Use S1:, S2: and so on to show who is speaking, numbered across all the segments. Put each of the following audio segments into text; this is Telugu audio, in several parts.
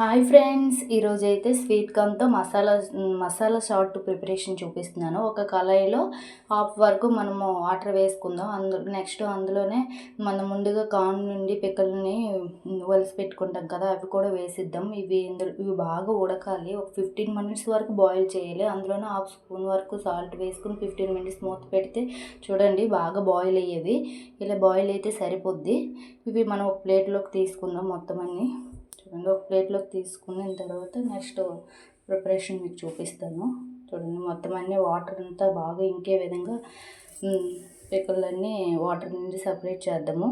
S1: హాయ్ ఫ్రెండ్స్, ఈరోజైతే స్వీట్ కార్న్తో మసాలా చాట్ ప్రిపరేషన్ చూపిస్తున్నాను. ఒక కళాయిలో హాఫ్ వరకు మనము వాటర్ వేసుకుందాం. నెక్స్ట్ అందులోనే మనం ముందుగా కార్న్ నుండి పిక్కల్ని ఒలిసి పెట్టుకుంటాం కదా, అవి కూడా వేసిద్దాం. ఇవి బాగా ఉడకాలి. ఒక 15 మినిట్స్ వరకు బాయిల్ చేయాలి. అందులోనే హాఫ్ స్పూన్ వరకు సాల్ట్ వేసుకుని 15 మినిట్స్ మూత పెడితే చూడండి బాగా బాయిల్ అయ్యేవి. ఇలా బాయిల్ అయితే సరిపోద్ది. ఇవి మనం ఒక ప్లేట్లోకి తీసుకుందాం. మొత్తం అన్నీ చూడండి ఒక ప్లేట్లోకి తీసుకున్న తర్వాత నెక్స్ట్ ప్రిపరేషన్ మీకు చూపిస్తాను. చూడండి మొత్తం అన్నీ వాటర్ అంతా బాగా ఇంకే విధంగా పిక్కలన్నీ వాటర్ నుండి సపరేట్ చేద్దాము.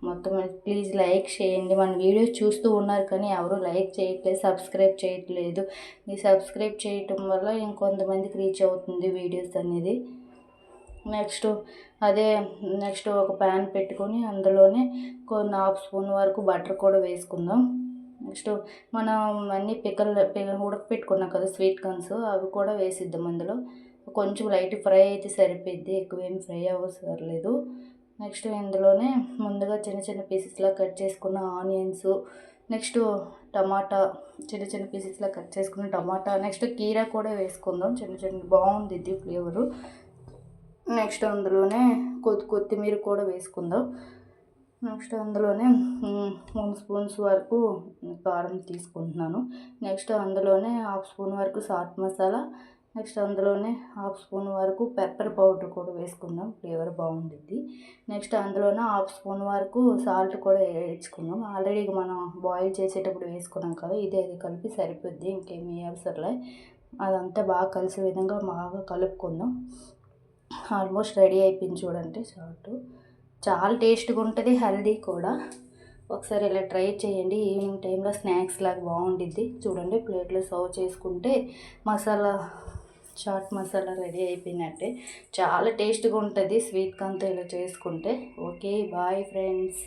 S1: మొత్తం ప్లీజ్ లైక్ చేయండి. మన వీడియో చూస్తూ ఉన్నారు కానీ ఎవరు లైక్ చేయట్లేదు, సబ్స్క్రైబ్ చేయట్లేదు. మీ సబ్స్క్రైబ్ చేయటం వల్ల ఇంకొంతమందికి రీచ్ అవుతుంది వీడియోస్ అనేది. నెక్స్ట్ ఒక ప్యాన్ పెట్టుకొని అందులోనే కొన్ని హాఫ్ స్పూన్ వరకు బటర్ కూడా వేసుకుందాం. నెక్స్ట్ మనం అన్నీ ఉడకపెట్టుకున్నాం కదా స్వీట్ కార్న్స్, అవి కూడా వేసిద్దాం. అందులో కొంచెం లైట్ ఫ్రై అయితే సరిపోద్ది, ఎక్కువేం ఫ్రై అవసరం లేదు. నెక్స్ట్ ఇందులోనే ముందుగా చిన్న చిన్న పీసెస్లా కట్ చేసుకున్న ఆనియన్స్, నెక్స్ట్ టమాటా చిన్న చిన్న పీసెస్లా కట్ చేసుకున్న టమాటా, నెక్స్ట్ కీరా కూడా వేసుకుందాం. చిన్న బాగుంది ఇది ఫ్లేవరు. నెక్స్ట్ అందులోనే కొత్తిమీర కూడా వేసుకుందాం. నెక్స్ట్ అందులోనే 3 స్పూన్స్ వరకు కారం తీసుకుంటున్నాను. నెక్స్ట్ అందులోనే హాఫ్ స్పూన్ వరకు చాట్ మసాలా, నెక్స్ట్ అందులోనే హాఫ్ స్పూన్ వరకు పెప్పర్ పౌడర్ కూడా వేసుకుందాం, ఫ్లేవర్ బాగుంటుంది. నెక్స్ట్ అందులోనే హాఫ్ స్పూన్ వరకు సాల్ట్ కూడా వేయించుకుందాం. ఆల్రెడీ మనం బాయిల్ చేసేటప్పుడు వేసుకున్నాం కదా, అది కలిపి సరిపోద్ది, ఇంకేమీ అవసరంలే. అదంతా బాగా కలిసే విధంగా బాగా కలుపుకుందాం. ఆల్మోస్ట్ రెడీ అయిపోయింది చూడండి చాట్. చాలా టేస్ట్గా ఉంటుంది, హెల్దీ కూడా. ఒకసారి ఇలా ట్రై చేయండి. ఈవినింగ్ టైంలో స్నాక్స్ లాగా బాగుంటుంది. చూడండి ప్లేట్లో సర్వ్ చేసుకుంటే చాట్ మసాలా రెడీ అయిపోయినట్టే. చాలా టేస్ట్గా ఉంటుంది స్వీట్ కార్న్తో ఇలా చేసుకుంటే. Okay, bye friends.